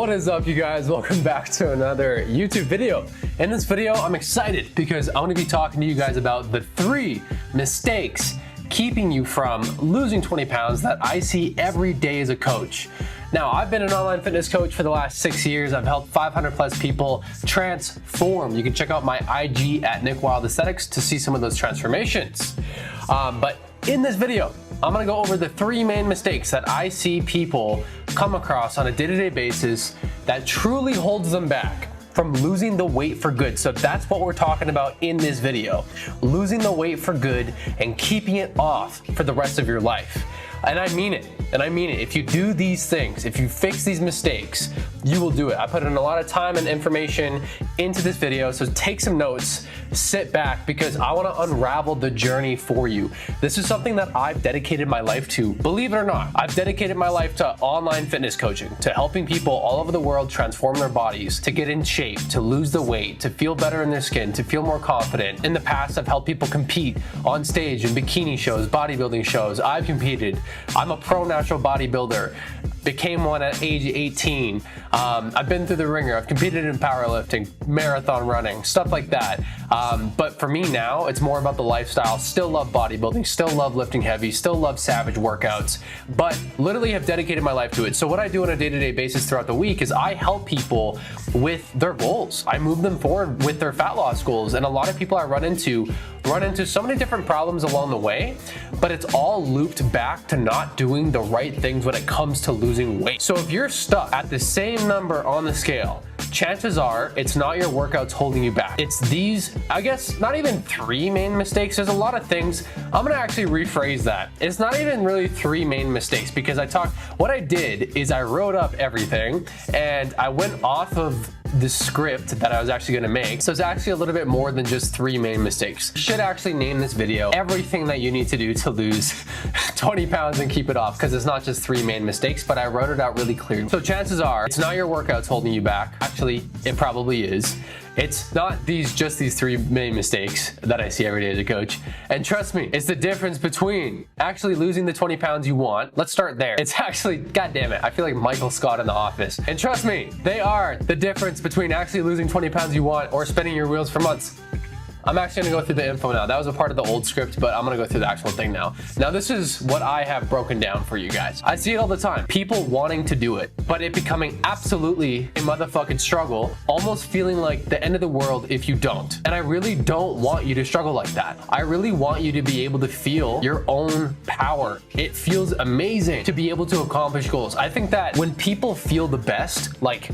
What is up, you guys? Welcome back to another YouTube video. In this video, I'm excited because I'm going to be talking to you guys about the 3 mistakes keeping you from losing 20 pounds that I see every day as a coach. Now, I've been an online fitness coach for the last 6 years. I've helped 500 plus people transform. You can check out my IG at Nick Wild Aesthetics to see some of those transformations. But in this video, I'm gonna go over the 3 main mistakes that I see people come across on a day-to-day basis that truly holds them back from losing the weight for good. So that's what we're talking about in this video. Losing the weight for good and keeping it off for the rest of your life. And I mean it. And I mean it. If you do these things, if you fix these mistakes, you will do it. I put in a lot of time and information into this video, so take some notes, sit back, because I want to unravel the journey for you. This is something that I've dedicated my life to. Believe it or not, I've dedicated my life to online fitness coaching, to helping people all over the world transform their bodies, to get in shape, to lose the weight, to feel better in their skin, to feel more confident. In the past, I've helped people compete on stage in bikini shows, bodybuilding shows. I've competed. I'm a pro natural bodybuilder. Became one at age 18. I've been through the ringer. I've competed in powerlifting, marathon running, stuff like that. But for me now, it's more about the lifestyle. Still love bodybuilding, still love lifting heavy, still love savage workouts, but literally have dedicated my life to it. So what I do on a day-to-day basis throughout the week is I help people with their goals. I move them forward with their fat loss goals. And a lot of people I run into so many different problems along the way, but it's all looped back to not doing the right things when it comes to losing weight. So if you're stuck at the same number on the scale, chances are it's not your workouts holding you back. It's these, I guess, not even 3 main mistakes. There's a lot of things. I'm gonna actually rephrase that. It's not even really 3 main mistakes, because what I did is I wrote up everything and I went off of the script that I was actually gonna make. So it's actually a little bit more than just 3 main mistakes. Should actually name this video everything that you need to do to lose 20 pounds and keep it off, because it's not just 3 main mistakes, but I wrote it out really clearly. So chances are it's not your workouts holding you back. Actually, it probably is. It's not just these 3 main mistakes that I see every day as a coach. And trust me, it's the difference between actually losing the 20 pounds you want. Let's start there. It's actually, God damn it, I feel like Michael Scott in The Office. And trust me, they are the difference between actually losing 20 pounds you want or spinning your wheels for months. I'm actually gonna go through the info now. That was a part of the old script, but I'm gonna go through the actual thing now. Now, this is what I have broken down for you guys. I see it all the time. People wanting to do it, but it becoming absolutely a motherfucking struggle, almost feeling like the end of the world if you don't. And I really don't want you to struggle like that. I really want you to be able to feel your own power. It feels amazing to be able to accomplish goals. I think that when people feel the best, like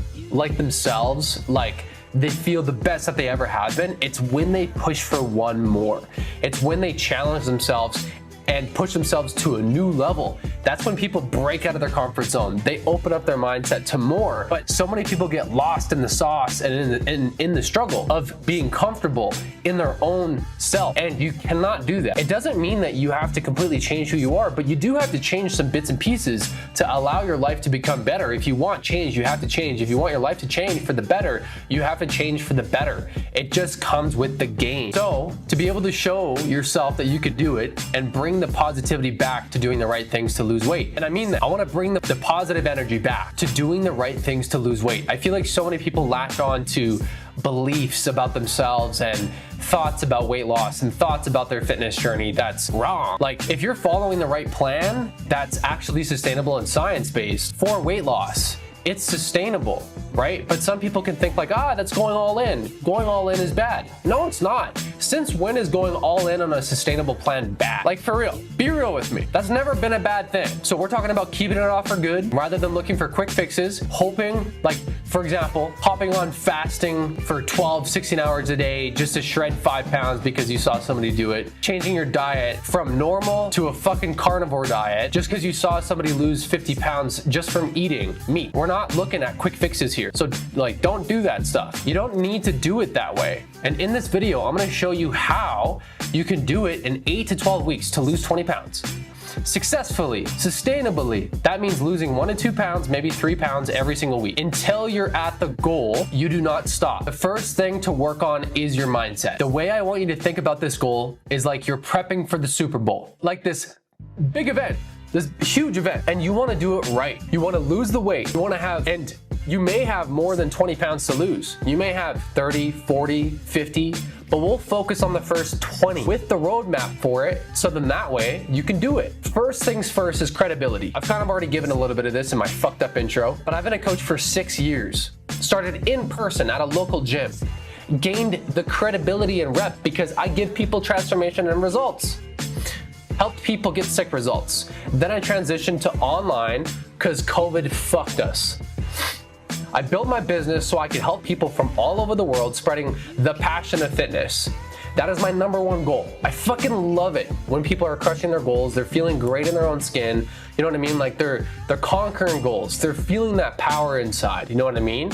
themselves, like they feel the best that they ever have been, it's when they push for one more. It's when they challenge themselves and push themselves to a new level. That's when people break out of their comfort zone. They open up their mindset to more. But so many people get lost in the sauce and in the struggle of being comfortable in their own self. And you cannot do that. It doesn't mean that you have to completely change who you are, but you do have to change some bits and pieces to allow your life to become better. If you want change, you have to change. If you want your life to change for the better, you have to change for the better. It just comes with the game. So to be able to show yourself that you could do it and bring the positivity back to doing the right things to lose weight. And I mean that. I want to bring the positive energy back to doing the right things to lose weight. I feel like so many people latch on to beliefs about themselves and thoughts about weight loss and thoughts about their fitness journey that's wrong. Like, if you're following the right plan that's actually sustainable and science-based for weight loss, it's sustainable, right? But some people can think like, that's going all in. Going all in is bad. No, it's not. Since when is going all in on a sustainable plan bad? Like, for real, be real with me. That's never been a bad thing. So we're talking about keeping it off for good rather than looking for quick fixes, hoping, like, for example, hopping on fasting for 12, 16 hours a day just to shred 5 pounds because you saw somebody do it. Changing your diet from normal to a fucking carnivore diet just because you saw somebody lose 50 pounds just from eating meat. We're not looking at quick fixes here. So, like, don't do that stuff. You don't need to do it that way. And in this video, I'm gonna show you how you can do it in 8 to 12 weeks to lose 20 pounds. Successfully, sustainably. That means losing 1 to 2 pounds, maybe 3 pounds every single week. Until you're at the goal, you do not stop. The first thing to work on is your mindset. The way I want you to think about this goal is like you're prepping for the Super Bowl. Like this big event, this huge event, and you want to do it right. You want to lose the weight. You want to have, and You may have more than 20 pounds to lose. You may have 30, 40, 50, but we'll focus on the first 20 with the roadmap for it, so then that way you can do it. First things first is credibility. I've kind of already given a little bit of this in my fucked up intro, but I've been a coach for 6 years. Started in person at a local gym. Gained the credibility and rep because I give people transformation and results. Helped people get sick results. Then I transitioned to online because COVID fucked us. I built my business so I could help people from all over the world spreading the passion of fitness. That is my #1 goal. I fucking love it when people are crushing their goals, they're feeling great in their own skin, you know what I mean? Like they're conquering goals, they're feeling that power inside, you know what I mean?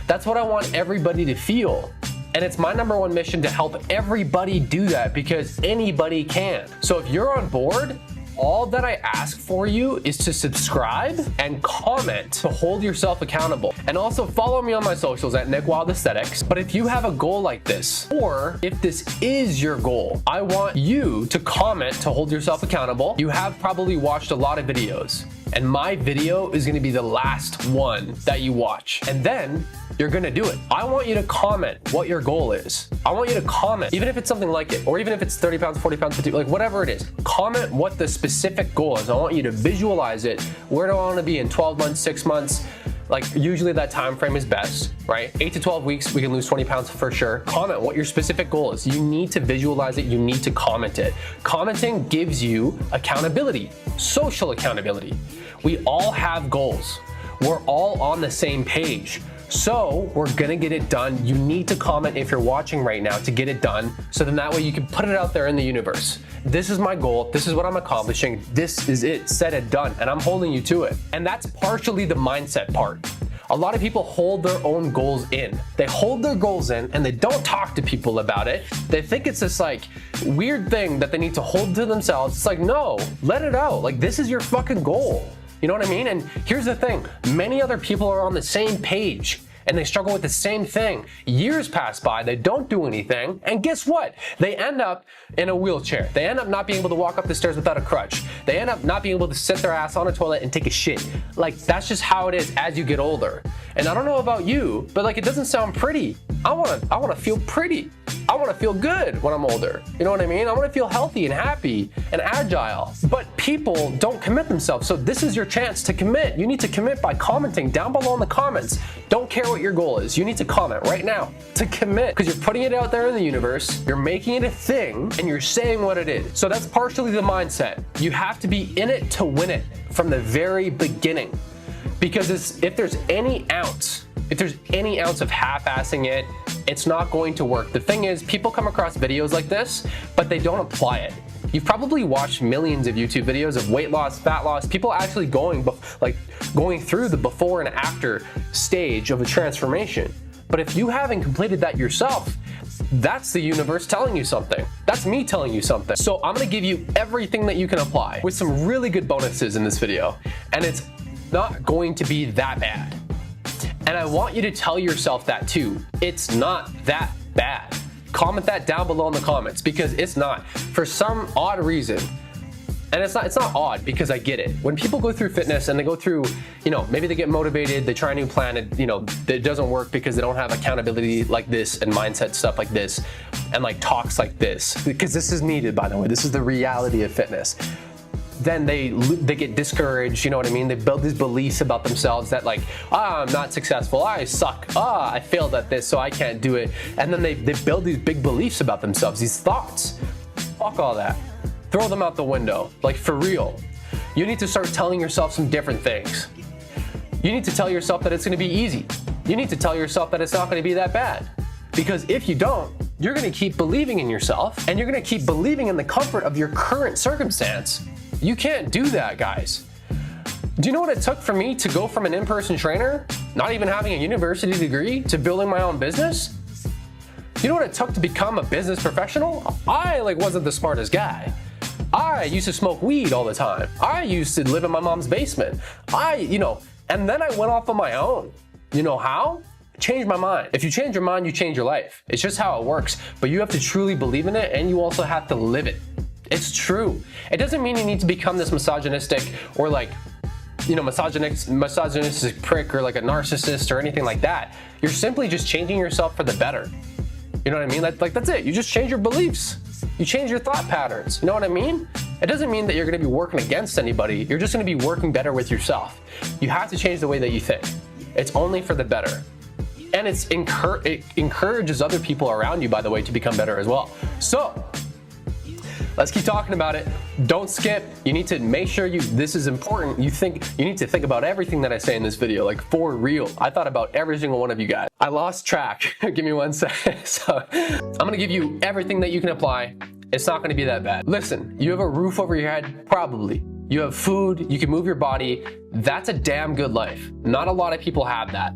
That's what I want everybody to feel. And it's my #1 mission to help everybody do that because anybody can. So if you're on board, all that I ask for you is to subscribe and comment to hold yourself accountable. And also follow me on my socials at Nick Wild Aesthetics. But if you have a goal like this, or if this is your goal, I want you to comment to hold yourself accountable. You have probably watched a lot of videos, and my video is gonna be the last one that you watch. And then you're gonna do it. I want you to comment what your goal is. I want you to comment, even if it's something like it, or even if it's 30 pounds, 40 pounds, 50, like whatever it is. Comment what the specific goal is. I want you to visualize it. Where do I wanna be in 12 months, 6 months? Like usually that time frame is best, right? 8 to 12 weeks, we can lose 20 pounds for sure. Comment what your specific goal is. You need to visualize it, you need to comment it. Commenting gives you accountability, social accountability. We all have goals. We're all on the same page. So we're gonna get it done. You need to comment if you're watching right now to get it done. So then that way you can put it out there in the universe. This is my goal. This is what I'm accomplishing. This is it, said and done. And I'm holding you to it. And that's partially the mindset part. A lot of people hold their own goals in. They hold their goals in and they don't talk to people about it. They think it's this like weird thing that they need to hold to themselves. It's like, no, let it out. Like this is your fucking goal. You know what I mean? And here's the thing, many other people are on the same page and they struggle with the same thing. Years pass by, they don't do anything, and guess what? They end up in a wheelchair. They end up not being able to walk up the stairs without a crutch. They end up not being able to sit their ass on a toilet and take a shit. Like, that's just how it is as you get older. And I don't know about you, but like, it doesn't sound pretty. I wanna feel pretty. I wanna feel good when I'm older. You know what I mean? I wanna feel healthy and happy and agile. But people don't commit themselves, so this is your chance to commit. You need to commit by commenting down below in the comments. Don't care what your goal is. You need to comment right now to commit, because you're putting it out there in the universe, you're making it a thing, and you're saying what it is. So that's partially the mindset. You have to be in it to win it from the very beginning. Because if there's any ounce of half-assing it, it's not going to work. The thing is, people come across videos like this, but they don't apply it. You've probably watched millions of YouTube videos of weight loss, fat loss, people actually going through the before and after stage of a transformation. But if you haven't completed that yourself, that's the universe telling you something. That's me telling you something. So I'm gonna give you everything that you can apply with some really good bonuses in this video. And it's not going to be that bad. And I want you to tell yourself that too. It's not that bad. Comment that down below in the comments, because it's not. For some odd reason, and it's not odd because I get it. When people go through fitness and they go through, maybe they get motivated, they try a new plan, and it doesn't work because they don't have accountability like this and mindset stuff like this and like talks like this, because this is needed, by the way. This is the reality of fitness. Then they get discouraged, you know what I mean? They build these beliefs about themselves that like, I'm not successful, I suck, I failed at this, so I can't do it. And then they build these big beliefs about themselves, these thoughts. Fuck all that. Throw them out the window, like for real. You need to start telling yourself some different things. You need to tell yourself that it's gonna be easy. You need to tell yourself that it's not gonna be that bad. Because if you don't, you're gonna keep believing in yourself, and you're gonna keep believing in the comfort of your current circumstance. You can't do that, guys. Do you know what it took for me to go from an in-person trainer, not even having a university degree, to building my own business? Do you know what it took to become a business professional? I wasn't the smartest guy. I used to smoke weed all the time. I used to live in my mom's basement. And then I went off on my own. You know how? Change my mind. If you change your mind, you change your life. It's just how it works. But you have to truly believe in it, and you also have to live it. It's true. It doesn't mean you need to become this misogynistic or misogynistic prick or like a narcissist or anything like that. You're simply just changing yourself for the better. You know what I mean? That's it. You just change your beliefs. You change your thought patterns. You know what I mean? It doesn't mean that you're going to be working against anybody. You're just going to be working better with yourself. You have to change the way that you think. It's only for the better. And it encourages other people around you, by the way, to become better as well. So let's keep talking about it. Don't skip. You need to make sure this is important. You need to think about everything that I say in this video, like for real. I thought about every single one of you guys. I lost track. Give me 1 second. So I'm gonna give you everything that you can apply. It's not gonna be that bad. Listen, you have a roof over your head, probably. You have food, you can move your body. That's a damn good life. Not a lot of people have that.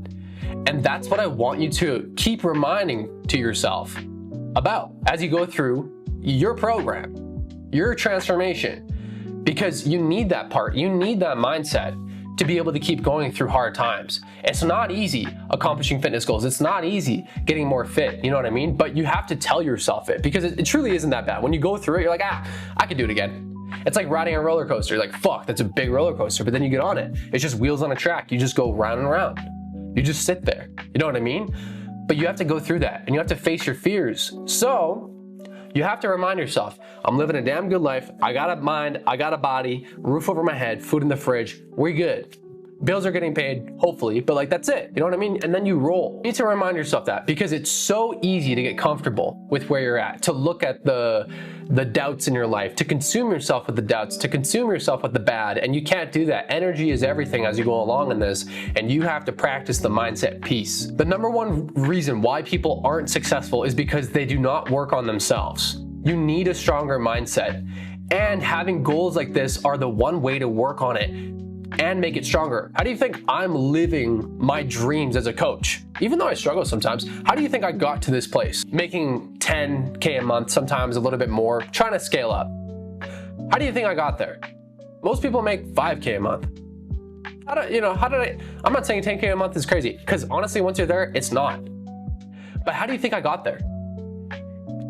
And that's what I want you to keep reminding to yourself about as you go through your program, your transformation, because you need that part. You need that mindset to be able to keep going through hard times. It's not easy accomplishing fitness goals. It's not easy getting more fit, you know what I mean? But you have to tell yourself it, because it truly isn't that bad. When you go through it, you're like, I could do it again. It's like riding a roller coaster. You're like, fuck, that's a big roller coaster. But then you get on it. It's just wheels on a track. You just go round and round. You just sit there. You know what I mean? But you have to go through that, and you have to face your fears. So you have to remind yourself, I'm living a damn good life. I got a mind, I got a body, roof over my head, food in the fridge. We're good. Bills are getting paid, hopefully, but like that's it. You know what I mean? And then you roll. You need to remind yourself that, because it's so easy to get comfortable with where you're at, to look at the doubts in your life, to consume yourself with the doubts, to consume yourself with the bad, and you can't do that. Energy is everything as you go along in this, and you have to practice the mindset piece. The number one reason why people aren't successful is because they do not work on themselves. You need a stronger mindset, and having goals like this are the one way to work on it and make it stronger. How do you think I'm living my dreams as a coach? Even though I struggle sometimes, how do you think I got to this place? Making 10K a month, sometimes a little bit more, trying to scale up. How do you think I got there? Most people make 5K a month. I'm not saying 10K a month is crazy, because honestly, once you're there, it's not. But how do you think I got there?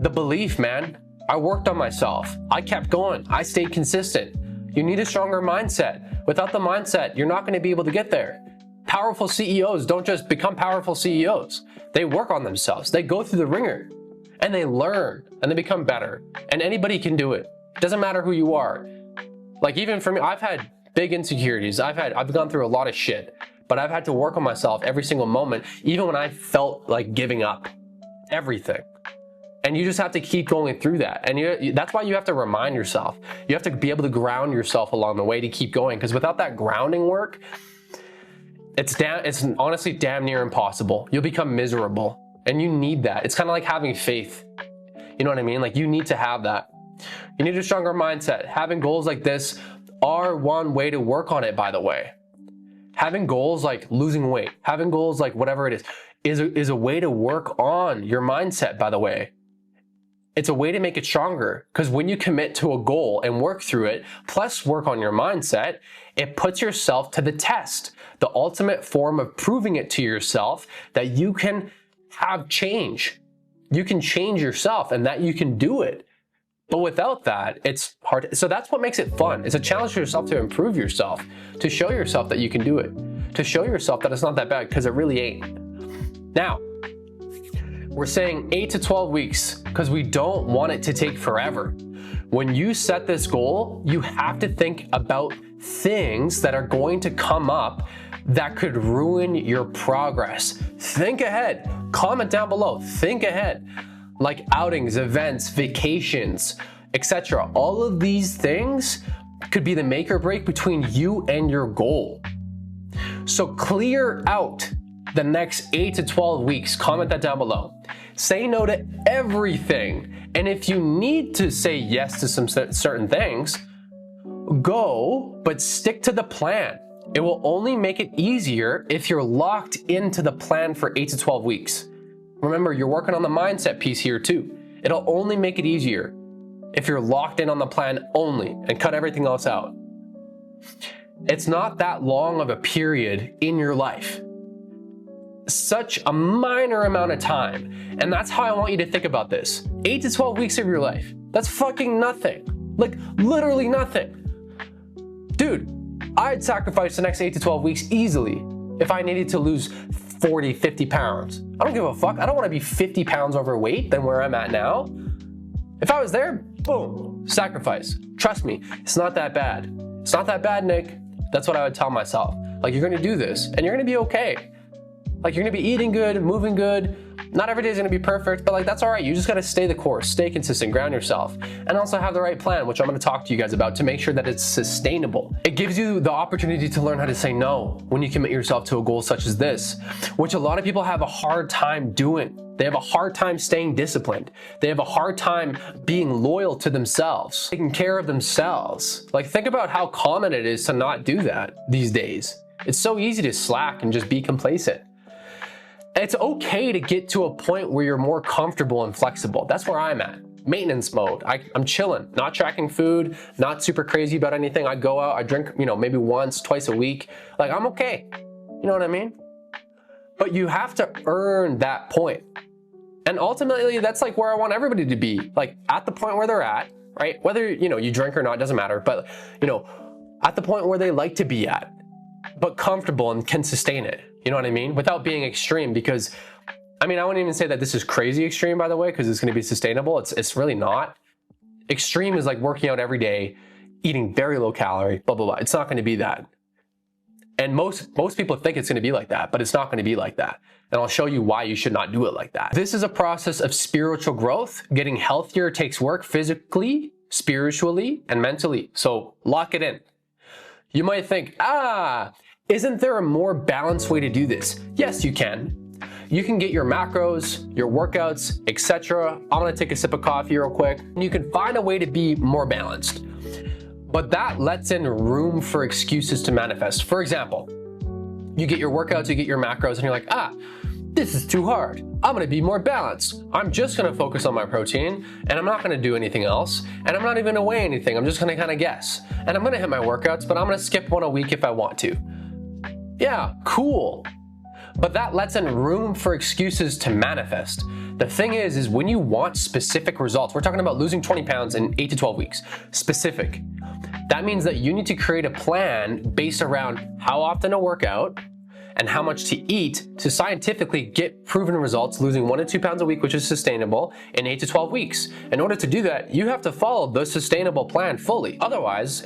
The belief, man. I worked on myself. I kept going. I stayed consistent. You need a stronger mindset. Without the mindset, you're not going to be able to get there. Powerful CEOs don't just become powerful CEOs. They work on themselves. They go through the ringer and they learn and they become better. And anybody can do it. It doesn't matter who you are. Like, even for me, I've had big insecurities. I've gone through a lot of shit, but I've had to work on myself every single moment, even when I felt like giving up everything. And you just have to keep going through that. And that's why you have to remind yourself. You have to be able to ground yourself along the way to keep going. Because without that grounding work, it's honestly damn near impossible. You'll become miserable. And you need that. It's kind of like having faith. You know what I mean? Like, you need to have that. You need a stronger mindset. Having goals like this are one way to work on it, by the way. Having goals like losing weight, having goals like whatever it is a way to work on your mindset, by the way. It's a way to make it stronger, because when you commit to a goal and work through it, plus work on your mindset, it puts yourself to the test. The ultimate form of proving it to yourself that you can have change. You can change yourself and that you can do it. But without that, it's hard. So that's what makes it fun. It's a challenge for yourself to improve yourself, to show yourself that you can do it, to show yourself that it's not that bad, because it really ain't. Now, we're saying 8 to 12 weeks because we don't want it to take forever. When you set this goal, you have to think about things that are going to come up that could ruin your progress. Think ahead. Comment down below. Think ahead. Like outings, events, vacations, etc. All of these things could be the make or break between you and your goal. So clear out the next 8 to 12 weeks. Comment that down below. Say no to everything. And if you need to say yes to some certain things, go, but stick to the plan. It will only make it easier if you're locked into the plan for 8 to 12 weeks. Remember, you're working on the mindset piece here too. It'll only make it easier if you're locked in on the plan only and cut everything else out. It's not that long of a period in your life. Such a minor amount of time. And that's how I want you to think about this. 8 to 12 weeks of your life. That's fucking nothing. Like, literally nothing. Dude, I'd sacrifice the next 8 to 12 weeks easily if I needed to lose 40, 50 pounds. I don't give a fuck. I don't want to be 50 pounds overweight than where I'm at now. If I was there, boom, sacrifice. Trust me, it's not that bad. It's not that bad, Nick. That's what I would tell myself. Like, you're gonna do this and you're gonna be okay. Like, you're gonna be eating good, moving good. Not every day is gonna be perfect, but like, that's all right. You just gotta stay the course, stay consistent, ground yourself, and also have the right plan, which I'm gonna talk to you guys about to make sure that it's sustainable. It gives you the opportunity to learn how to say no when you commit yourself to a goal such as this, which a lot of people have a hard time doing. They have a hard time staying disciplined. They have a hard time being loyal to themselves, taking care of themselves. Like, think about how common it is to not do that these days. It's so easy to slack and just be complacent. It's okay to get to a point where you're more comfortable and flexible. That's where I'm at. Maintenance mode. I'm chilling, not tracking food, not super crazy about anything. I go out, I drink, maybe once, twice a week. Like, I'm okay. You know what I mean? But you have to earn that point. And ultimately, that's like where I want everybody to be, like at the point where they're at, right? Whether, you drink or not, doesn't matter, but, at the point where they like to be at, but comfortable and can sustain it. You know what I mean? Without being extreme, because, I wouldn't even say that this is crazy extreme, by the way, because it's going to be sustainable. It's really not. Extreme is like working out every day, eating very low calorie, blah, blah, blah. It's not going to be that. And most people think it's going to be like that, but it's not going to be like that. And I'll show you why you should not do it like that. This is a process of spiritual growth. Getting healthier takes work physically, spiritually, and mentally. So lock it in. You might think, isn't there a more balanced way to do this? Yes, you can. You can get your macros, your workouts, etc. I'm gonna take a sip of coffee real quick. You can find a way to be more balanced. But that lets in room for excuses to manifest. For example, you get your workouts, you get your macros, and you're like, this is too hard. I'm gonna be more balanced. I'm just gonna focus on my protein, and I'm not gonna do anything else, and I'm not even gonna weigh anything. I'm just gonna kind of guess. And I'm gonna hit my workouts, but I'm gonna skip one a week if I want to. Yeah, cool. But that lets in room for excuses to manifest. The thing is when you want specific results, we're talking about losing 20 pounds in 8 to 12 weeks, specific. That means that you need to create a plan based around how often to work out and how much to eat to scientifically get proven results, losing 1 to 2 pounds a week, which is sustainable, in 8 to 12 weeks. In order to do that, you have to follow the sustainable plan fully. Otherwise,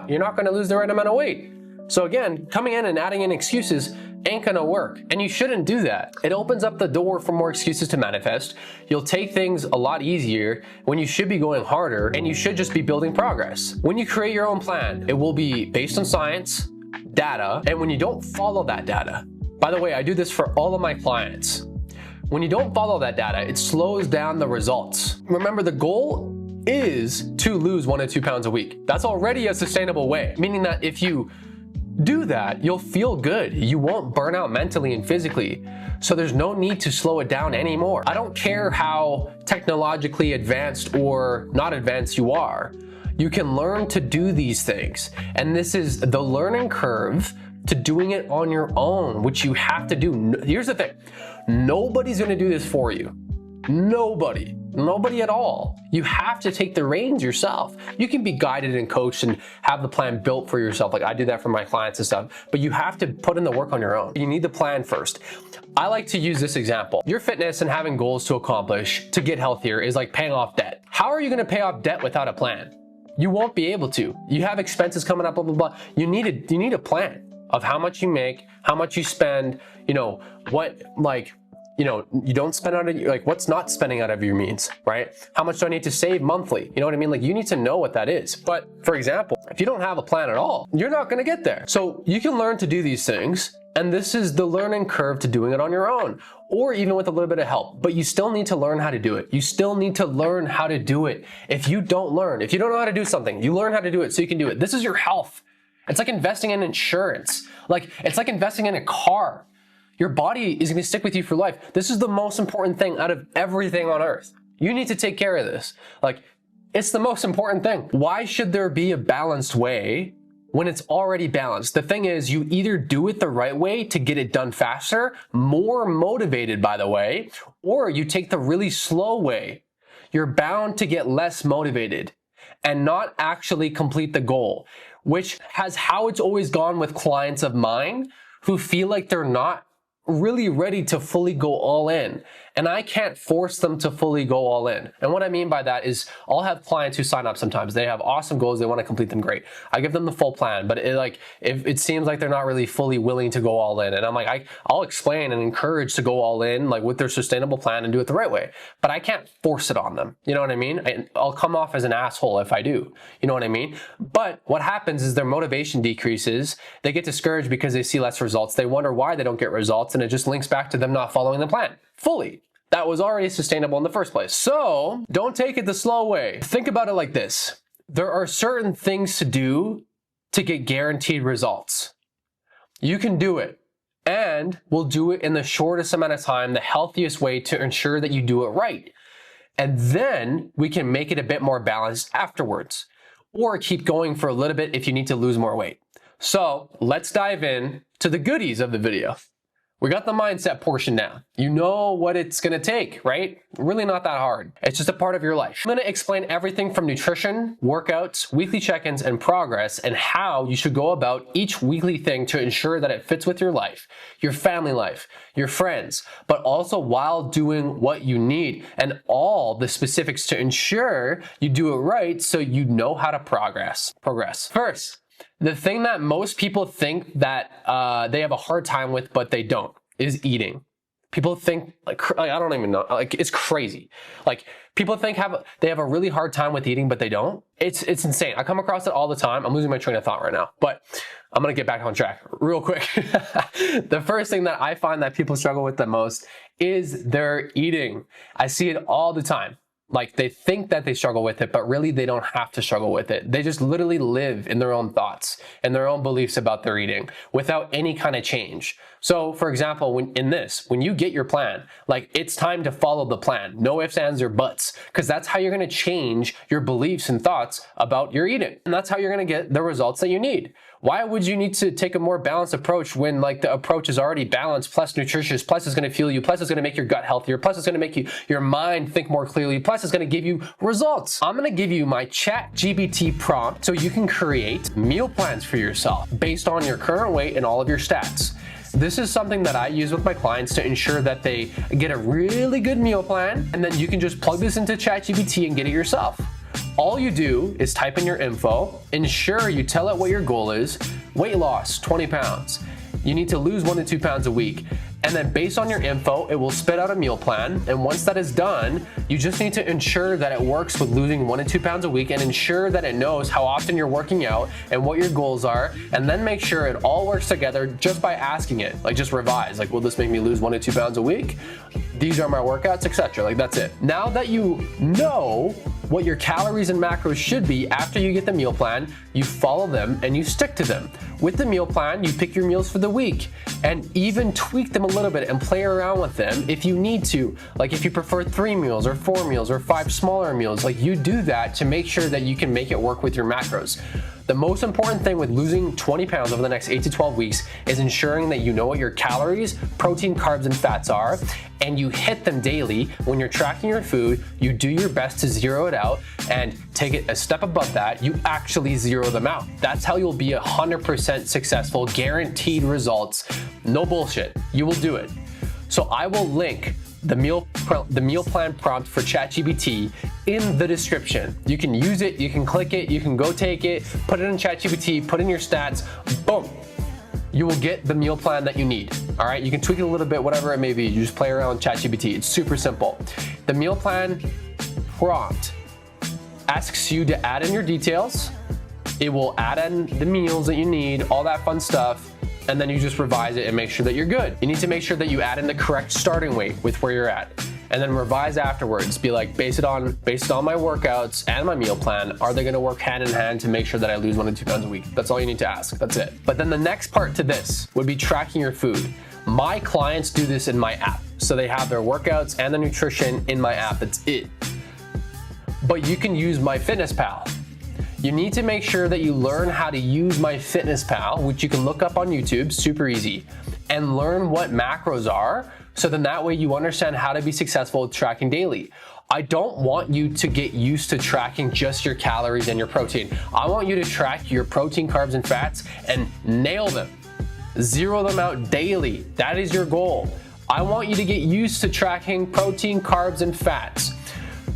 you're not gonna lose the right amount of weight. So again, coming in and adding in excuses ain't gonna work, and you shouldn't do that. It opens up the door for more excuses to manifest. You'll take things a lot easier when you should be going harder, and you should just be building progress. When you create your own plan, it will be based on science, data, and when you don't follow that data, by the way, I do this for all of my clients. When you don't follow that data, it slows down the results. Remember, the goal is to lose 1 to 2 pounds a week. That's already a sustainable way, meaning that if you do that, you'll feel good. You won't burn out mentally and physically. So there's no need to slow it down anymore. I don't care how technologically advanced or not advanced you are. You can learn to do these things. And this is the learning curve to doing it on your own, which you have to do. Here's the thing. Nobody's gonna do this for you. Nobody at all. You have to take the reins yourself. You can be guided and coached and have the plan built for yourself. Like I do that for my clients and stuff, but you have to put in the work on your own. You need the plan first. I like to use this example. Your fitness and having goals to accomplish to get healthier is like paying off debt. How are you gonna pay off debt without a plan? You won't be able to. You have expenses coming up, blah, blah, blah. You need a plan of how much you make, how much you spend, you don't spend out of, what's not spending out of your means, right? How much do I need to save monthly? You know what I mean? Like, you need to know what that is. But for example, if you don't have a plan at all, you're not gonna get there. So you can learn to do these things, and this is the learning curve to doing it on your own, or even with a little bit of help, but you still need to learn how to do it. You still need to learn how to do it. If you don't know how to do something, you learn how to do it so you can do it. This is your health. It's like investing in insurance. It's like investing in a car. Your body is gonna stick with you for life. This is the most important thing out of everything on earth. You need to take care of this. It's the most important thing. Why should there be a balanced way when it's already balanced? The thing is, you either do it the right way to get it done faster, more motivated by the way, or you take the really slow way. You're bound to get less motivated and not actually complete the goal. which has how it's always gone with clients of mine who feel like they're not really ready to fully go all in. And I can't force them to fully go all in. And what I mean by that is I'll have clients who sign up sometimes. They have awesome goals. They want to complete them. Great. I give them the full plan, but if it seems like they're not really fully willing to go all in. And I'm like, I'll explain and encourage to go all in, like with their sustainable plan and do it the right way. But I can't force it on them. You know what I mean? I'll come off as an asshole if I do. You know what I mean? But what happens is their motivation decreases. They get discouraged because they see less results. They wonder why they don't get results. And it just links back to them not following the plan fully. That was already sustainable in the first place. So don't take it the slow way. Think about it like this. There are certain things to do to get guaranteed results. You can do it, and we'll do it in the shortest amount of time, the healthiest way to ensure that you do it right. And then we can make it a bit more balanced afterwards, or keep going for a little bit if you need to lose more weight. So let's dive in to the goodies of the video. We got the mindset portion down. You know what it's gonna take, right? Really not that hard. It's just a part of your life. I'm gonna explain everything from nutrition, workouts, weekly check-ins, and progress, and how you should go about each weekly thing to ensure that it fits with your life, your family life, your friends, but also while doing what you need, and all the specifics to ensure you do it right so you know how to progress. First, the thing that most people think that they have a hard time with, but they don't, is eating. People think, like I don't even know, like it's crazy. Like people think they have a really hard time with eating, but they don't. It's insane. I come across it all the time. I'm losing my train of thought right now, but I'm gonna get back on track real quick. The first thing that I find that people struggle with the most is their eating. I see it all the time. Like they think that they struggle with it, but really they don't have to struggle with it. They just literally live in their own thoughts and their own beliefs about their eating without any kind of change. So for example, when you get your plan, like it's time to follow the plan. No ifs, ands, or buts, because that's how you're going to change your beliefs and thoughts about your eating. And that's how you're going to get the results that you need. Why would you need to take a more balanced approach when like the approach is already balanced, plus nutritious, plus it's going to fuel you, plus it's going to make your gut healthier, plus it's going to make your mind think more clearly, plus it's going to give you results. I'm going to give you my ChatGPT prompt so you can create meal plans for yourself based on your current weight and all of your stats. This is something that I use with my clients to ensure that they get a really good meal plan, and then you can just plug this into ChatGPT and get it yourself. All you do is type in your info, ensure you tell it what your goal is, weight loss, 20 pounds. You need to lose 1 to 2 pounds a week. And then based on your info, it will spit out a meal plan. And once that is done, you just need to ensure that it works with losing 1 to 2 pounds a week, and ensure that it knows how often you're working out and what your goals are. And then make sure it all works together just by asking it. Like just revise, like, will this make me lose 1 to 2 pounds a week? These are my workouts, etc. Like that's it. Now that you know what your calories and macros should be after you get the meal plan, you follow them and you stick to them. With the meal plan, you pick your meals for the week and even tweak them a little bit and play around with them if you need to. Like if you prefer 3 meals or 4 meals or 5 smaller meals, like you do that to make sure that you can make it work with your macros. The most important thing with losing 20 pounds over the next 8 to 12 weeks is ensuring that you know what your calories, protein, carbs, and fats are, and you hit them daily. When you're tracking your food, you do your best to zero it out and take it a step above that. You actually zero them out. That's how you'll be 100% successful, guaranteed results. No bullshit. You will do it. So I will link the meal plan prompt for ChatGPT in the description. You can use it, you can click it, you can go take it, put it in ChatGPT, put in your stats, boom. You will get the meal plan that you need. All right, you can tweak it a little bit, whatever it may be. You just play around with ChatGPT. It's super simple. The meal plan prompt asks you to add in your details. It will add in the meals that you need, all that fun stuff. And then you just revise it and make sure that you're good. You need to make sure that you add in the correct starting weight with where you're at, and then revise afterwards. Be like, based on my workouts and my meal plan, are they gonna work hand in hand to make sure that I lose 1 to 2 pounds a week? That's all you need to ask, that's it. But then the next part to this would be tracking your food. My clients do this in my app. So they have their workouts and the nutrition in my app, that's it. But you can use MyFitnessPal. You need to make sure that you learn how to use MyFitnessPal, which you can look up on YouTube, super easy, and learn what macros are, so then that way you understand how to be successful with tracking daily. I don't want you to get used to tracking just your calories and your protein. I want you to track your protein, carbs, and fats and nail them. Zero them out daily. That is your goal. I want you to get used to tracking protein, carbs, and fats.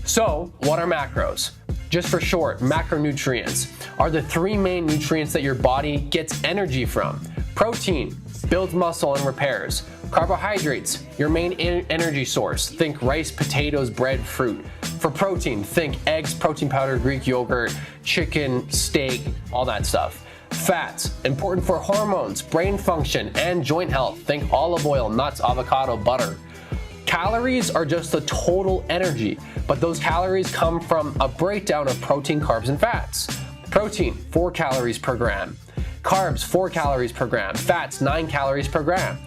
So, what are macros? Just for short, macronutrients are the three main nutrients that your body gets energy from. Protein builds muscle and repairs. Carbohydrates, your main energy source. Think rice, potatoes, bread, fruit. For protein, think eggs, protein powder, Greek yogurt, chicken, steak, all that stuff. Fats, important for hormones, brain function, and joint health. Think olive oil, nuts, avocado, butter. Calories are just the total energy, but those calories come from a breakdown of protein, carbs, and fats. Protein, 4 calories per gram. Carbs, 4 calories per gram. Fats, 9 calories per gram.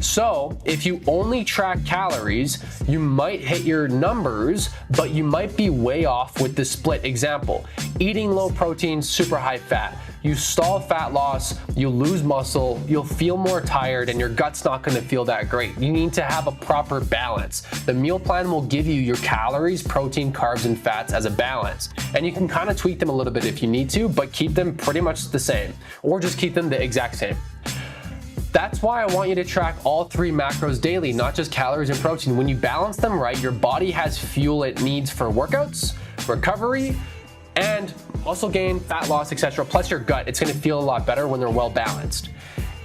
So if you only track calories, you might hit your numbers, but you might be way off with the split. Example, eating low protein, super high fat. You stall fat loss, you lose muscle, you'll feel more tired, and your gut's not gonna feel that great. You need to have a proper balance. The meal plan will give you your calories, protein, carbs, and fats as a balance. And you can kind of tweak them a little bit if you need to, but keep them pretty much the same, or just keep them the exact same. That's why I want you to track all 3 macros daily, not just calories and protein. When you balance them right, your body has fuel it needs for workouts, recovery, and muscle gain, fat loss, etc. Plus your gut, it's gonna feel a lot better when they're well balanced.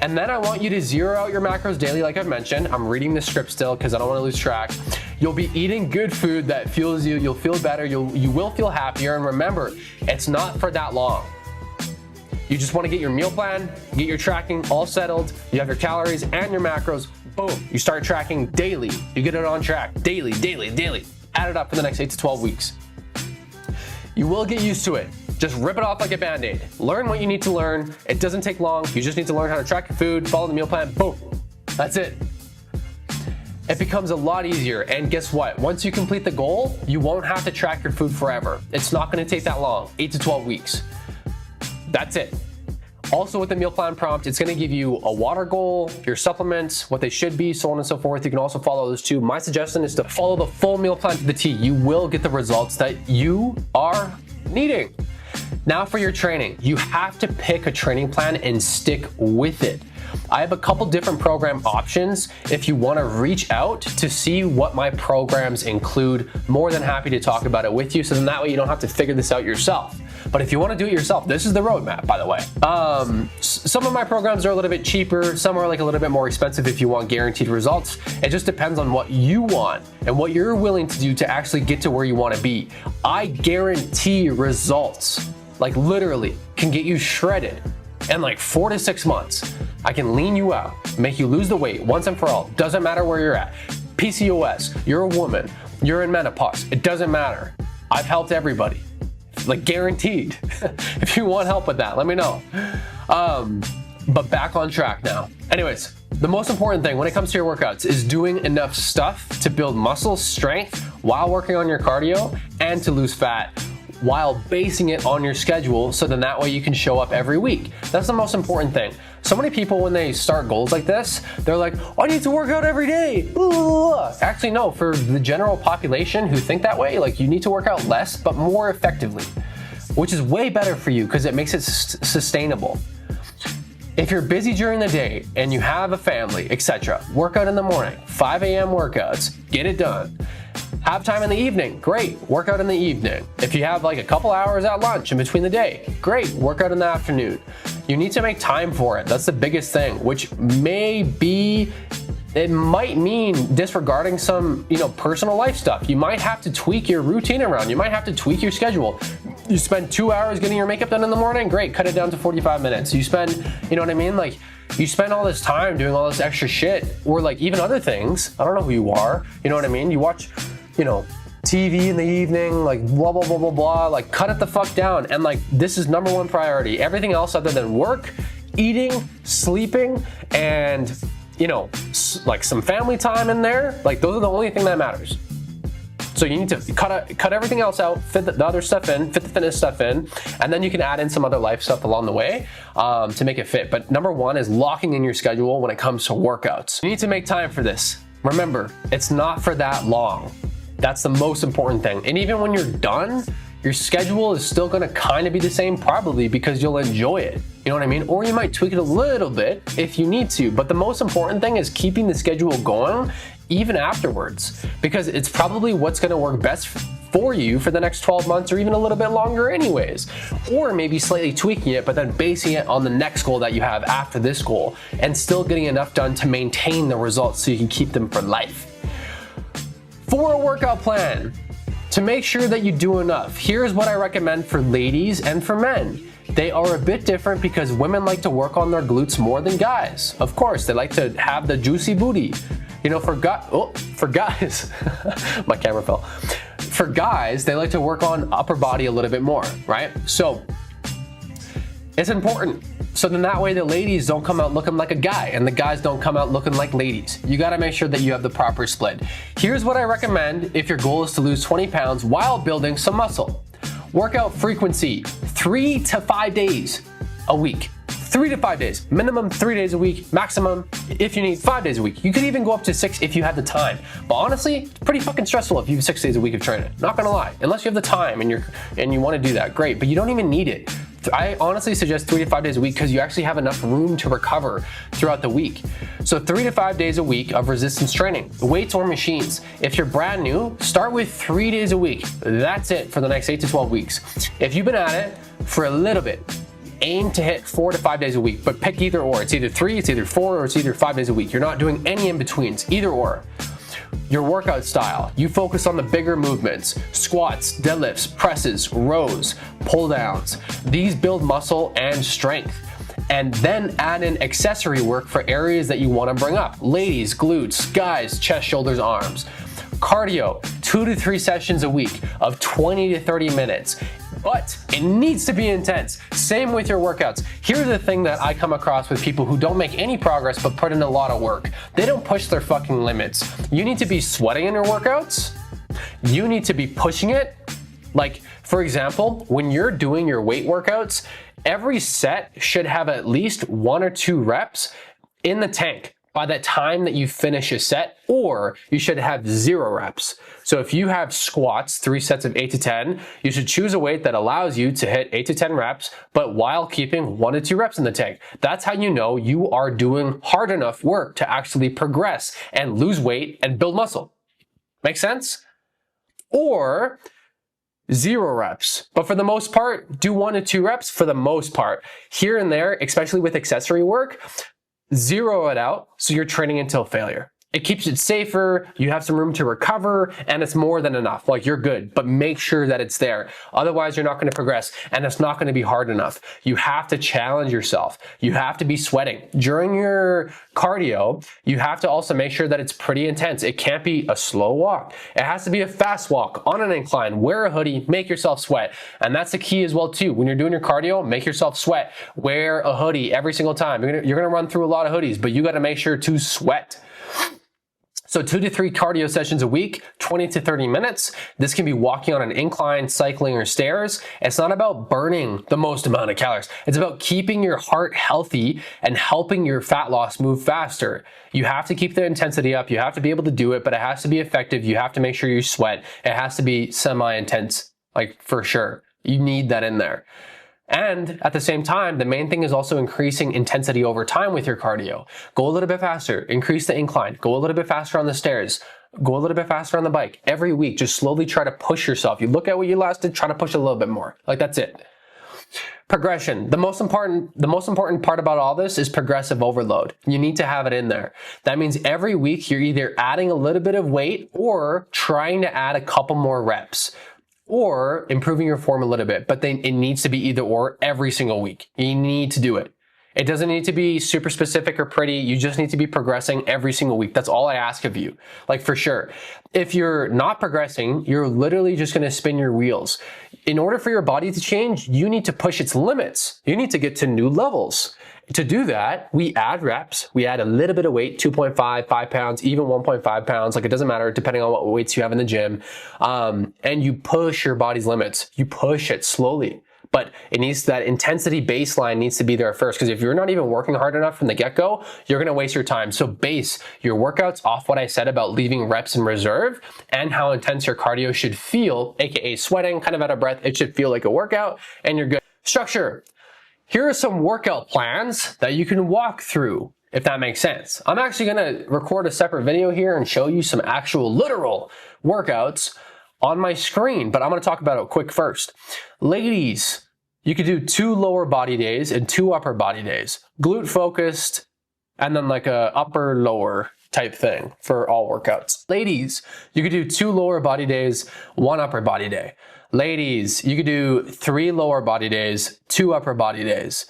And then I want you to zero out your macros daily, like I've mentioned. I'm reading the script still because I don't wanna lose track. You'll be eating good food that fuels you, you'll feel better, you will feel happier, and remember, it's not for that long. You just wanna get your meal plan, get your tracking all settled, you have your calories and your macros, boom. You start tracking daily, you get it on track, daily. Add it up for the next 8 to 12 weeks. You will get used to it. Just rip it off like a Band-Aid. Learn what you need to learn. It doesn't take long. You just need to learn how to track your food, follow the meal plan, boom. That's it. It becomes a lot easier, and guess what? Once you complete the goal, you won't have to track your food forever. It's not gonna take that long, 8 to 12 weeks. That's it. Also with the meal plan prompt, it's gonna give you a water goal, your supplements, what they should be, so on and so forth. You can also follow those too. My suggestion is to follow the full meal plan to the T. You will get the results that you are needing. Now for your training, you have to pick a training plan and stick with it. I have a couple different program options. If you wanna reach out to see what my programs include, more than happy to talk about it with you, so then that way you don't have to figure this out yourself. But if you want to do it yourself, this is the roadmap, by the way. Some of my programs are a little bit cheaper. Some are like a little bit more expensive if you want guaranteed results. It just depends on what you want and what you're willing to do to actually get to where you want to be. I guarantee results, like literally, can get you shredded in like 4 to 6 months. I can lean you out, make you lose the weight once and for all. Doesn't matter where you're at. PCOS, you're a woman, you're in menopause. It doesn't matter. I've helped everybody. Like guaranteed. If you want help with that, let me know. But back on track now. Anyways, the most important thing when it comes to your workouts is doing enough stuff to build muscle strength while working on your cardio and to lose fat while basing it on your schedule, so then that way you can show up every week. That's the most important thing. So many people, when they start goals like this, they're like, oh, I need to work out every day. Actually, no, for the general population who think that way, like you need to work out less, but more effectively, which is way better for you because it makes it sustainable. If you're busy during the day and you have a family, etc., work out in the morning, 5 a.m. workouts, get it done. Have time in the evening, great, work out in the evening. If you have like a couple hours at lunch in between the day, great, work out in the afternoon. You need to make time for it. That's the biggest thing, which it might mean disregarding some, personal life stuff. You might have to tweak your routine around. You might have to tweak your schedule. You spend 2 hours getting your makeup done in the morning, great, cut it down to 45 minutes. You spend, you know what I mean? Like, you spend all this time doing all this extra shit, or like even other things. I don't know who you are, you know what I mean? You watch, TV in the evening, like blah, blah, blah, blah, blah, like cut it the fuck down. And like, this is number one priority. Everything else other than work, eating, sleeping, and like some family time in there, like those are the only thing that matters. So you need to cut everything else out, fit the other stuff in, fit the fitness stuff in, and then you can add in some other life stuff along the way to make it fit. But number one is locking in your schedule when it comes to workouts. You need to make time for this. Remember, it's not for that long. That's the most important thing. And even when you're done, your schedule is still gonna kind of be the same probably because you'll enjoy it. You know what I mean? Or you might tweak it a little bit if you need to, but the most important thing is keeping the schedule going even afterwards, because it's probably what's gonna work best for you for the next 12 months or even a little bit longer anyways. Or maybe slightly tweaking it, but then basing it on the next goal that you have after this goal and still getting enough done to maintain the results so you can keep them for life. For a workout plan, to make sure that you do enough, here's what I recommend for ladies and for men. They are a bit different because women like to work on their glutes more than guys. Of course, they like to have the juicy booty. You know, for guys, my camera fell. For guys, they like to work on upper body a little bit more, right? So it's important. So then that way the ladies don't come out looking like a guy and the guys don't come out looking like ladies. You gotta make sure that you have the proper split. Here's what I recommend if your goal is to lose 20 pounds while building some muscle. Workout frequency, 3 to 5 days a week. 3 to 5 days, minimum 3 days a week, maximum if you need 5 days a week. You could even go up to 6 if you have the time. But honestly, it's pretty fucking stressful if you have 6 days a week of training. Not gonna lie, unless you have the time and you wanna do that, great, but you don't even need it. I honestly suggest 3 to 5 days a week because you actually have enough room to recover throughout the week. So 3 to 5 days a week of resistance training, weights or machines. If you're brand new, start with 3 days a week. That's it for the next 8 to 12 weeks. If you've been at it for a little bit, aim to hit 4 to 5 days a week, but pick either or. It's either 3, it's either 4, or it's either 5 days a week. You're not doing any in-betweens, either or. Your workout style, you focus on the bigger movements, squats, deadlifts, presses, rows, pull downs. These build muscle and strength. And then add in accessory work for areas that you want to bring up. Ladies, glutes, guys, chest, shoulders, arms. Cardio, 2 to 3 sessions a week of 20 to 30 minutes. But it needs to be intense. Same with your workouts. Here's the thing that I come across with people who don't make any progress but put in a lot of work. They don't push their fucking limits. You need to be sweating in your workouts. You need to be pushing it. Like, for example, when you're doing your weight workouts, every set should have at least 1 or 2 reps in the tank by the time that you finish a set, or you should have 0 reps. So if you have squats, 3 sets of 8 to 10, you should choose a weight that allows you to hit 8 to 10 reps, but while keeping 1 to 2 reps in the tank. That's how you know you are doing hard enough work to actually progress and lose weight and build muscle. Make sense? Or 0 reps, but for the most part, do 1 to 2 reps for the most part. Here and there, especially with accessory work, 0 it out so you're training until failure. It keeps it safer, you have some room to recover, and it's more than enough. Like, you're good, but make sure that it's there. Otherwise, you're not gonna progress, and it's not gonna be hard enough. You have to challenge yourself. You have to be sweating. During your cardio, you have to also make sure that it's pretty intense. It can't be a slow walk. It has to be a fast walk on an incline. Wear a hoodie, make yourself sweat. And that's the key as well too. When you're doing your cardio, make yourself sweat. Wear a hoodie every single time. You're gonna run through a lot of hoodies, but you gotta make sure to sweat. So 2 to 3 cardio sessions a week, 20 to 30 minutes. This can be walking on an incline, cycling, or stairs. It's not about burning the most amount of calories. It's about keeping your heart healthy and helping your fat loss move faster. You have to keep the intensity up. You have to be able to do it, but it has to be effective. You have to make sure you sweat. It has to be semi-intense, like, for sure. You need that in there. And at the same time, the main thing is also increasing intensity over time with your cardio. Go a little bit faster, increase the incline, go a little bit faster on the stairs, go a little bit faster on the bike. Every week, just slowly try to push yourself. You look at what you last did, try to push a little bit more. Like, that's it. Progression. The most important part about all this is progressive overload. You need to have it in there. That means every week you're either adding a little bit of weight or trying to add a couple more reps, or improving your form a little bit, but then it needs to be either or every single week. You need to do it. It doesn't need to be super specific or pretty. You just need to be progressing every single week. That's all I ask of you, like, for sure. If you're not progressing, you're literally just gonna spin your wheels. In order for your body to change, you need to push its limits. You need to get to new levels. To do that, we add reps, we add a little bit of weight, 2.5, 5 pounds, even 1.5 pounds, like, it doesn't matter depending on what weights you have in the gym. And you push your body's limits. You push it slowly, but it needs, that intensity baseline needs to be there first, because if you're not even working hard enough from the get-go, you're gonna waste your time. So base your workouts off what I said about leaving reps in reserve and how intense your cardio should feel, aka sweating, kind of out of breath. It should feel like a workout, and you're good. Structure. Here are some workout plans that you can walk through, if that makes sense. I'm actually gonna record a separate video here and show you some actual literal workouts on my screen, but I'm gonna talk about it quick first. Ladies, you could do 2 lower body days and 2 upper body days. Glute focused, and then like a upper lower type thing for all workouts. Ladies, you could do 2 lower body days, 1 upper body day. Ladies, you could do 3 lower body days, 2 upper body days.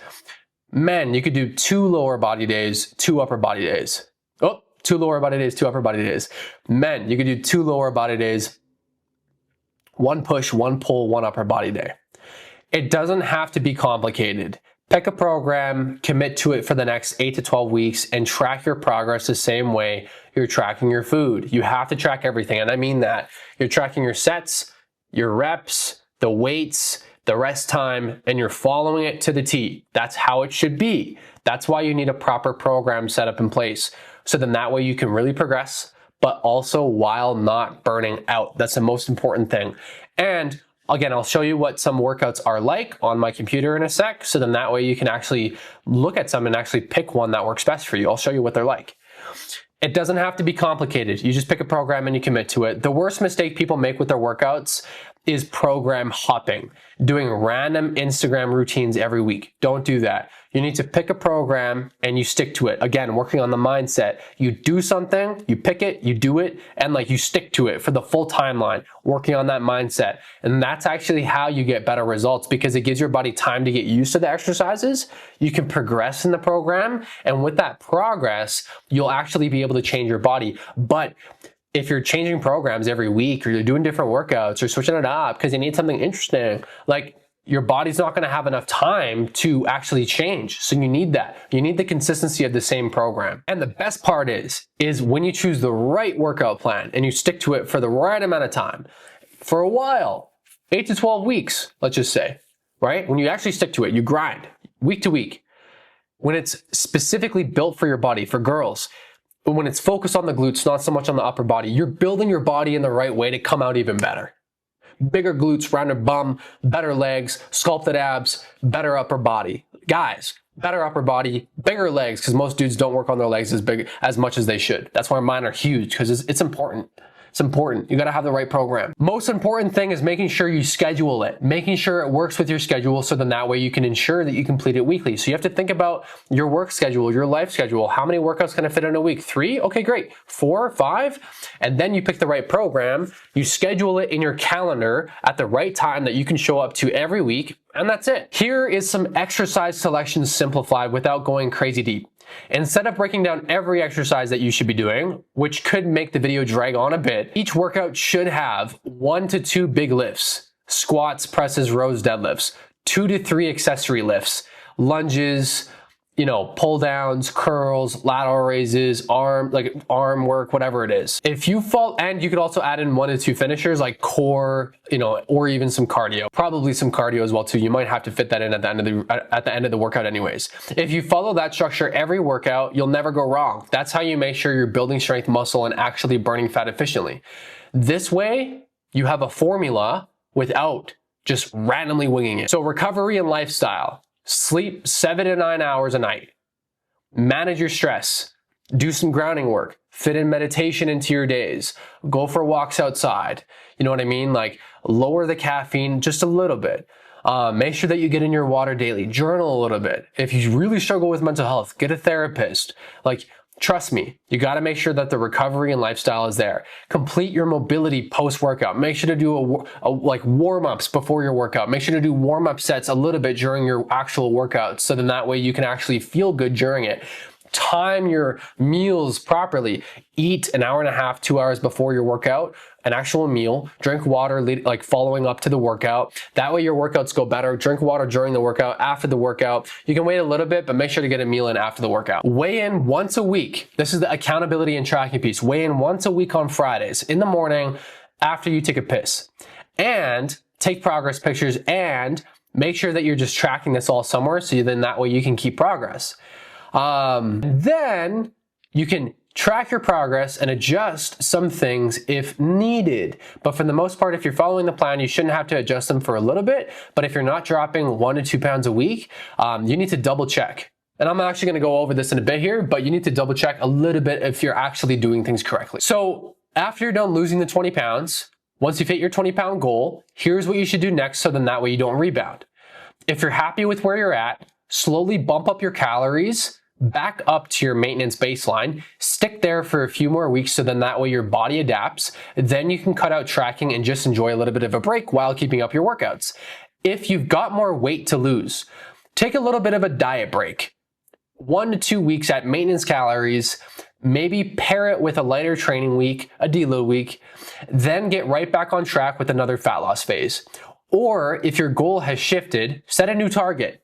Men, you could do 2 lower body days, 2 upper body days. Oh, 2 lower body days, 2 upper body days. Men, you could do 2 lower body days, 1 push, 1 pull, 1 upper body day. It doesn't have to be complicated. Pick a program, commit to it for the next 8 to 12 weeks, and track your progress the same way you're tracking your food. You have to track everything, and I mean that. You're tracking your sets, your reps, the weights, the rest time, and you're following it to the T. That's how it should be. That's why you need a proper program set up in place. So then that way you can really progress, but also while not burning out. That's the most important thing. And again, I'll show you what some workouts are like on my computer in a sec. So then that way you can actually look at some and actually pick one that works best for you. I'll show you what they're like. It doesn't have to be complicated. You just pick a program and you commit to it. The worst mistake people make with their workouts is program hopping, doing random Instagram routines every week. Don't do that. You need to pick a program and you stick to it. Again, working on the mindset. You do something, you pick it, you do it, and like you stick to it for the full timeline, working on that mindset. And that's actually how you get better results, because it gives your body time to get used to the exercises. You can progress in the program, and with that progress, you'll actually be able to change your body. But if you're changing programs every week, or you're doing different workouts, or switching it up because you need something interesting, like your body's not going to have enough time to actually change. So you need that. You need the consistency of the same program. And the best part is when you choose the right workout plan and you stick to it for the right amount of time, for a while, 8 to 12 weeks, let's just say, right? When you actually stick to it, you grind week to week. When it's specifically built for your body, for girls, when it's focused on the glutes, not so much on the upper body, you're building your body in the right way to come out even better. Bigger glutes, rounded bum, better legs, sculpted abs, better upper body. Guys, better upper body, bigger legs, because most dudes don't work on their legs as much as they should. That's why mine are huge, because it's important. It's important. You got to have the right program. Most important thing is making sure you schedule it, making sure it works with your schedule, so then that way you can ensure that you complete it weekly. So you have to think about your work schedule, your life schedule. How many workouts can I fit in a week? 3? Okay, great. 4, 5? And then you pick the right program. You schedule it in your calendar at the right time that you can show up to every week. And that's it. Here is some exercise selections simplified without going crazy deep. Instead of breaking down every exercise that you should be doing, which could make the video drag on a bit, each workout should have 1 to 2 big lifts, squats, presses, rows, deadlifts, 2 to 3 accessory lifts, lunges, pull downs, curls, lateral raises, arm work, whatever it is. If you fall, and you could also add in 1 to 2 finishers like core, or even some cardio. Probably some cardio as well too. You might have to fit that in at the end of the workout anyways. If you follow that structure every workout, you'll never go wrong. That's how you make sure you're building strength, muscle, and actually burning fat efficiently. This way, you have a formula without just randomly winging it. So recovery and lifestyle. Sleep 7 to 9 hours a night. Manage your stress. Do some grounding work. Fit in meditation into your days. Go for walks outside. You know what I mean? Like, lower the caffeine just a little bit. Make sure that you get in your water daily. Journal a little bit. If you really struggle with mental health, get a therapist. Trust me, you got to make sure that the recovery and lifestyle is there. Complete your mobility post-workout. Make sure to do warm-ups before your workout. Make sure to do warm-up sets a little bit during your actual workout, so then that way you can actually feel good during it. Time your meals properly. Eat an hour and a half, 2 hours before your workout, an actual meal. Drink water, following up to the workout. That way your workouts go better. Drink water during the workout, after the workout. You can wait a little bit, but make sure to get a meal in after the workout. Weigh in once a week. This is the accountability and tracking piece. Weigh in once a week on Fridays, in the morning, after you take a piss. And take progress pictures and Make sure that you're just tracking this all somewhere, so then that way you can keep progress. Then you can track your progress and adjust some things if needed. But for the most part, if you're following the plan, you shouldn't have to adjust them for a little bit. But if you're not dropping 1 to 2 pounds a week, you need to double check. And I'm actually gonna go over this in a bit here, but you need to double check a little bit if you're actually doing things correctly. So after you're done losing the 20 pounds, once you've hit your 20-pound goal, here's what you should do next, so then that way you don't rebound. If you're happy with where you're at, slowly bump up your calories back up to your maintenance baseline, stick there for a few more weeks, so then that way your body adapts. Then you can cut out tracking and just enjoy a little bit of a break while keeping up your workouts. If you've got more weight to lose, take a little bit of a diet break. 1 to 2 weeks at maintenance calories, maybe pair it with a lighter training week, a deload week, then get right back on track with another fat loss phase. Or if your goal has shifted, set a new target.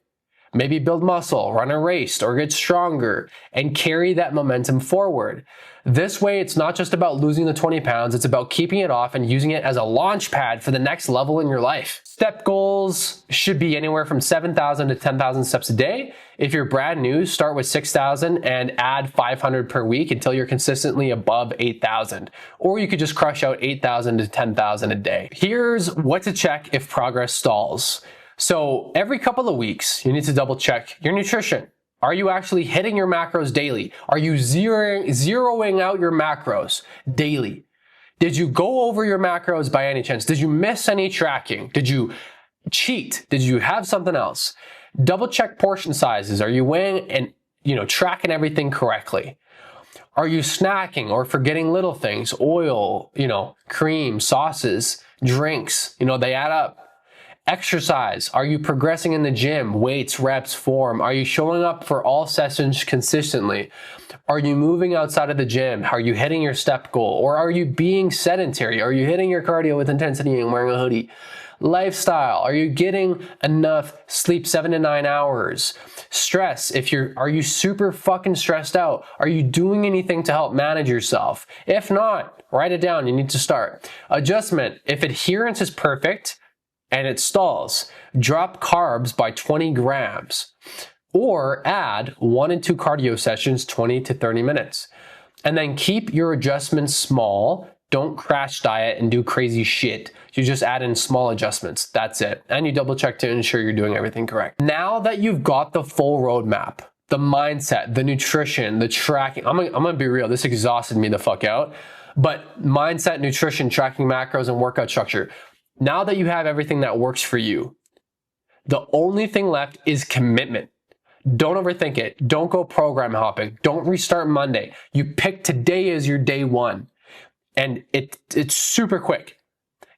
Maybe build muscle, run a race, or get stronger, and carry that momentum forward. This way, it's not just about losing the 20 pounds, it's about keeping it off and using it as a launch pad for the next level in your life. Step goals should be anywhere from 7,000 to 10,000 steps a day. If you're brand new, start with 6,000 and add 500 per week until you're consistently above 8,000. Or you could just crush out 8,000 to 10,000 a day. Here's what to check if progress stalls. So every couple of weeks, you need to double check your nutrition. Are you actually hitting your macros daily? Are you zeroing out your macros daily? Did you go over your macros by any chance? Did you miss any tracking? Did you cheat? Did you have something else? Double check portion sizes. Are you weighing and tracking everything correctly? Are you snacking or forgetting little things? Oil, cream, sauces, drinks, they add up. Exercise. Are you progressing in the gym? Weights, reps, form. Are you showing up for all sessions consistently? Are you moving outside of the gym? Are you hitting your step goal? Or are you being sedentary? Are you hitting your cardio with intensity and wearing a hoodie? Lifestyle. Are you getting enough sleep, 7 to 9 hours? Stress. Are you super fucking stressed out? Are you doing anything to help manage yourself? If not, write it down. You need to start. Adjustment. If adherence is perfect, and it stalls, drop carbs by 20 grams or add 1 and 2 cardio sessions, 20 to 30 minutes. And then keep your adjustments small. Don't crash diet and do crazy shit. You just add in small adjustments. That's it. And you double check to ensure you're doing everything correct. Now that you've got the full roadmap, the mindset, the nutrition, the tracking, I'm gonna be real, this exhausted me the fuck out. But mindset, nutrition, tracking macros, and workout structure. Now that you have everything that works for you, the only thing left is commitment. Don't overthink it. Don't go program hopping. Don't restart Monday. You pick today as your day one. And it's super quick.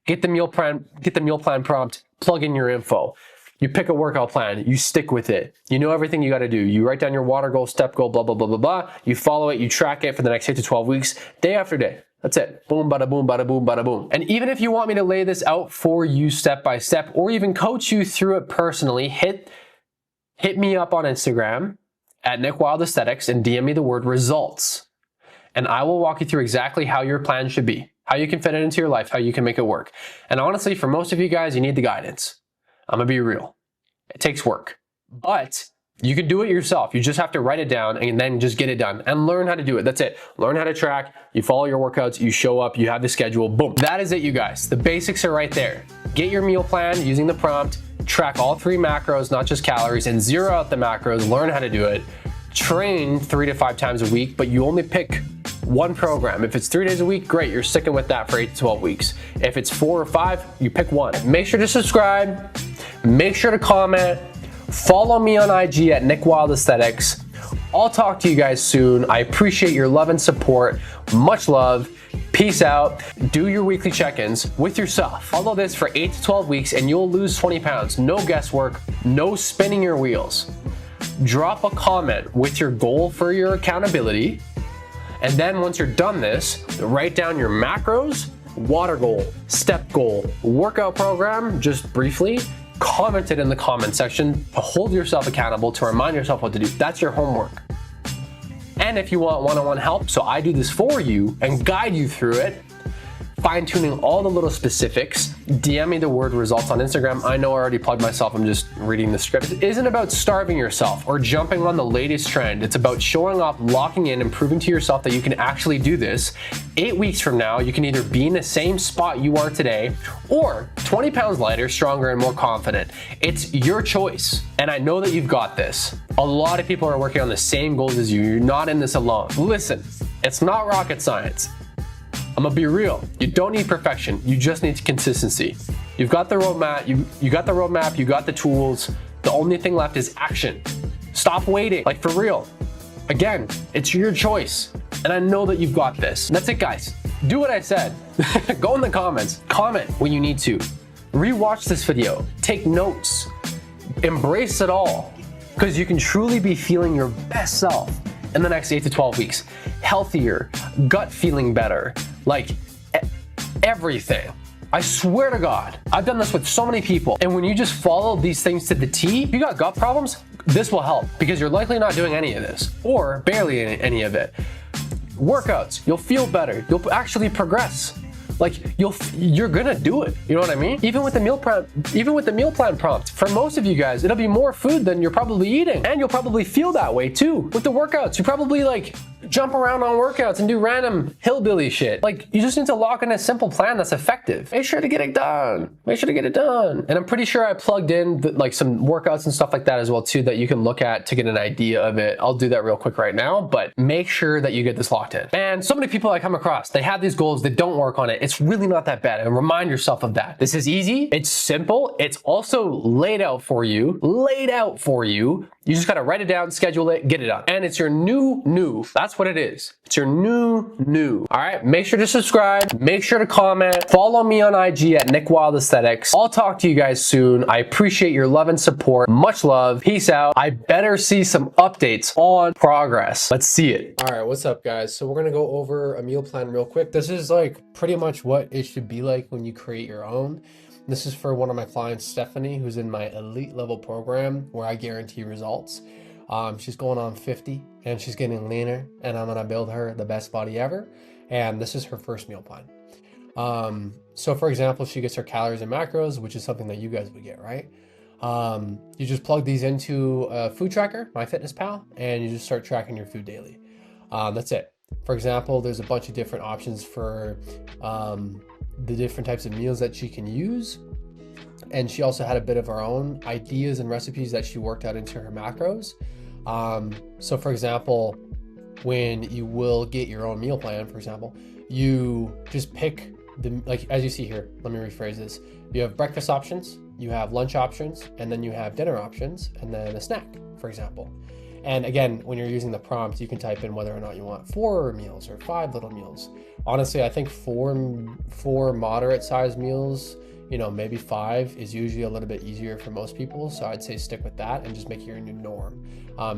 Get the meal plan prompt, plug in your info. You pick a workout plan, you stick with it. You know everything you gotta do. You write down your water goal, step goal, blah, blah, blah, blah, blah. You follow it, you track it for the next 8 to 12 weeks, day after day. That's it. Boom, bada boom, bada boom, bada boom. And even if you want me to lay this out for you step by step, or even coach you through it personally, hit me up on Instagram at Nick Wild Aesthetics and DM me the word results. And I will walk you through exactly how your plan should be, how you can fit it into your life, how you can make it work. And honestly, for most of you guys, you need the guidance. I'm gonna be real. It takes work, but you can do it yourself. You just have to write it down and then just get it done and learn how to do it. That's it. Learn how to track. You follow your workouts. You show up. You have the schedule. Boom. That is it, you guys. The basics are right there. Get your meal plan using the prompt. Track all 3 macros, not just calories, and zero out the macros. Learn how to do it. Train 3 to 5 times a week, but you only pick one program. If it's 3 days a week, great. You're sticking with that for 8 to 12 weeks. If it's 4 or 5, you pick one. Make sure to subscribe. Make sure to comment. Follow me on IG at Nick Wild Aesthetics. I'll talk to you guys soon. I appreciate your love and support. Much love. Peace out. Do your weekly check-ins with yourself. Follow this for 8 to 12 weeks and you'll lose 20 pounds. No guesswork, no spinning your wheels. Drop a comment with your goal for your accountability. And then once you're done this, write down your macros, water goal, step goal, workout program, just briefly. Comment it in the comment section to hold yourself accountable, to remind yourself what to do. That's your homework. And if you want one-on-one help, so I do this for you and guide you through it, fine-tuning all the little specifics, DM me the word results on Instagram. I know I already plugged myself, I'm just reading the script. It isn't about starving yourself or jumping on the latest trend. It's about showing off, locking in, and proving to yourself that you can actually do this. 8 weeks from now, you can either be in the same spot you are today or 20 pounds lighter, stronger, and more confident. It's your choice, and I know that you've got this. A lot of people are working on the same goals as you. You're not in this alone. Listen, it's not rocket science. I'm gonna be real. You don't need perfection. You just need consistency. You've got the roadmap. You got the roadmap. You got the tools. The only thing left is action. Stop waiting. Like, for real. Again, it's your choice, and I know that you've got this. And that's it, guys. Do what I said. Go in the comments. Comment when you need to. Rewatch this video. Take notes. Embrace it all, because you can truly be feeling your best self in the next 8 to 12 weeks. Healthier, gut feeling better, like everything. I swear to God, I've done this with so many people. And when you just follow these things to the T, if you got gut problems, this will help, because you're likely not doing any of this or barely any of it. Workouts, you'll feel better. You'll actually progress. Like, you're gonna do it. You know what I mean? Even with the meal plan prompt, for most of you guys, it'll be more food than you're probably eating. And you'll probably feel that way too. With the workouts, you probably like jump around on workouts and do random hillbilly shit. Like, you just need to lock in a simple plan that's effective. Make sure to get it done. Make sure to get it done. And I'm pretty sure I plugged in like some workouts and stuff like that as well too, that you can look at to get an idea of it. I'll do that real quick right now, but make sure that you get this locked in. And so many people I come across, they have these goals, they don't work on it. It's really not that bad, and remind yourself of that. This is easy, it's simple, it's also laid out for you. You just gotta write it down, schedule it, get it done. And it's your new. That's what it is. It's your new. All right, make sure to subscribe, make sure to comment, follow me on IG at Nick Wild Aesthetics. I'll talk to you guys soon. I appreciate your love and support. Much love, peace out. I better see some updates on progress. Let's see it. All right, what's up guys? So we're gonna go over a meal plan real quick. This is like pretty much what it should be like when you create your own. This is for one of my clients, Stephanie, who's in my elite level program where I guarantee results. She's going on 50 and she's getting leaner, and I'm gonna build her the best body ever. And this is her first meal plan. So for example, she gets her calories and macros, which is something that you guys would get, right? You just plug these into a food tracker, MyFitnessPal, and you just start tracking your food daily. That's it. For example, there's a bunch of different options for the different types of meals that she can use. And she also had a bit of her own ideas and recipes that she worked out into her macros. So for example, when you will get your own meal plan, for example, you just pick like as you see here, let me rephrase this. You have breakfast options, you have lunch options, and then you have dinner options, and then a snack, for example. And again, when you're using the prompt, you can type in whether or not you want 4 meals or 5 little meals. Honestly, I think four moderate sized meals, you know, maybe 5 is usually a little bit easier for most people. So I'd say stick with that and just make it your new norm.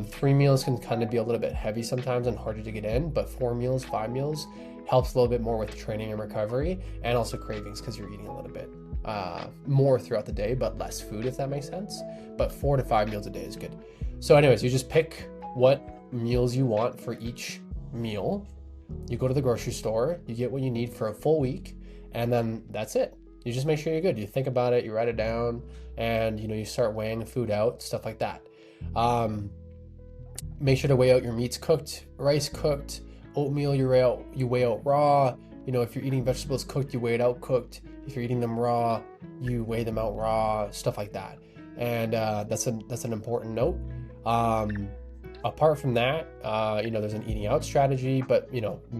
3 meals can kind of be a little bit heavy sometimes and harder to get in, but 4 meals, 5 meals helps a little bit more with training and recovery, and also cravings, because you're eating a little bit more throughout the day, but less food, if that makes sense. But 4 to 5 meals a day is good. So anyways, you just pick what meals you want for each meal. You go to the grocery store, you get what you need for a full week, and then that's it. You just make sure you're good. You think about it, you write it down, and you start weighing the food out, stuff like that. Make sure to weigh out your meats cooked, rice cooked, oatmeal you weigh out raw. If you're eating vegetables cooked, you weigh it out cooked. If you're eating them raw, you weigh them out raw, stuff like that. And that's an important note. Apart from that, there's an eating out strategy, but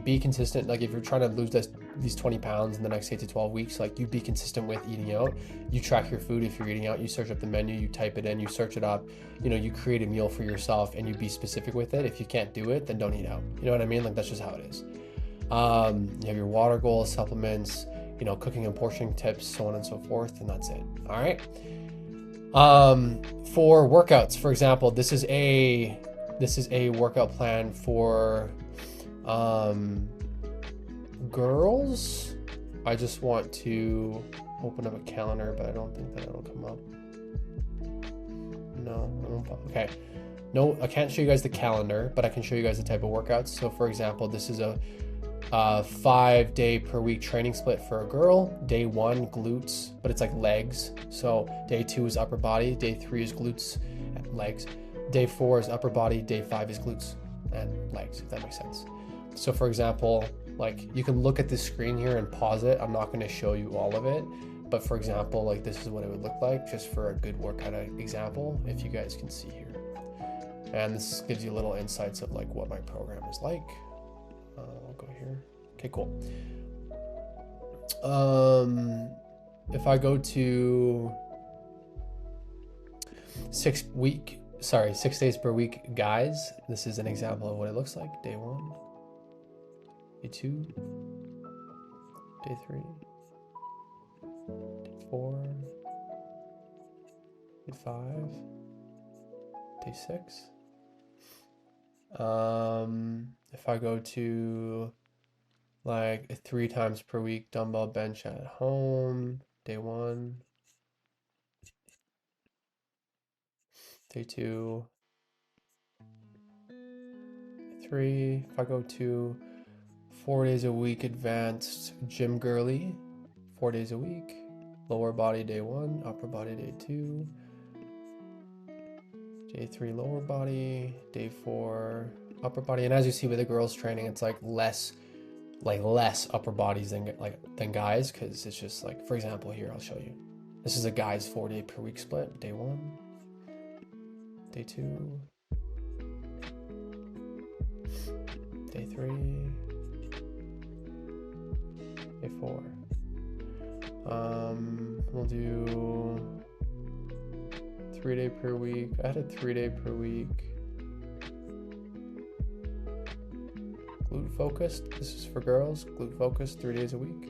be consistent. Like if you're trying to lose these 20 pounds in the next 8 to 12 weeks, like you be consistent with eating out. You track your food. If you're eating out, you search up the menu, you type it in, you search it up, you create a meal for yourself, and you be specific with it. If you can't do it, then don't eat out. You know what I mean? Like that's just how it is. You have your water goals, supplements, cooking and portioning tips, so on and so forth, and that's it. All right. For workouts, for example, this is a workout plan for girls. I just want to open up a calendar, but I don't think that it'll come up. No, okay. No, I can't show you guys the calendar, but I can show you guys the type of workouts. So for example, this is a 5-day per week training split for a girl. Day 1 glutes, but it's like legs. So day 2 is upper body, day 3 is glutes and legs, day 4 is upper body, day 5 is glutes and legs, if that makes sense. So for example, like you can look at this screen here and pause it. I'm not going to show you all of it, but for example, like this is what it would look like just for a good workout example, if you guys can see here. And this gives you little insights of like what my program is like. I'll go here. Okay, cool. If I go to 6 days per week, guys, this is an example of what it looks like. Day 1, day 2, day 3, day 4, day 5, day 6. If I go to like 3 times per week dumbbell bench at home, day 1, day 2, day 3. If I go to 4 days a week advanced gym girly, 4 days a week, lower body day 1, upper body day 2, day 3 lower body, day 4 upper body. And as you see with the girls training, it's like less upper bodies than guys, because it's just like, for example, here I'll show you. This is a guy's 4-day per week split. Day 1, day 2, day 3, day 4. We'll do 3-day per week. I had a 3-day per week glute focused. This is for girls. Glute focused 3 days a week.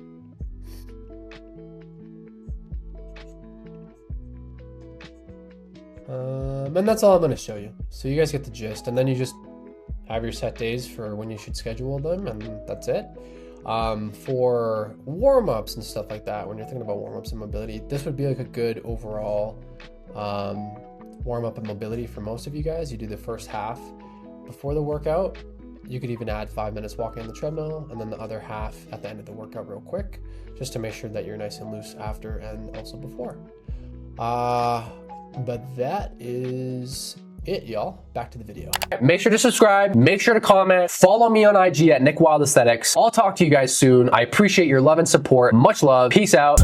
And that's all I'm going to show you. So you guys get the gist, and then you just have your set days for when you should schedule them, and that's it. For warm-ups and stuff like that, when you're thinking about warm-ups and mobility, this would be like a good overall warm-up and mobility for most of you guys. You do the first half before the workout. You could even add 5 minutes walking on the treadmill, and then the other half at the end of the workout real quick, just to make sure that you're nice and loose after and also before. But that is it, y'all. Back to the video. Make sure to subscribe, make sure to comment, follow me on IG at Nick Wild Aesthetics. I'll talk to you guys soon. I appreciate your love and support. Much love. Peace out.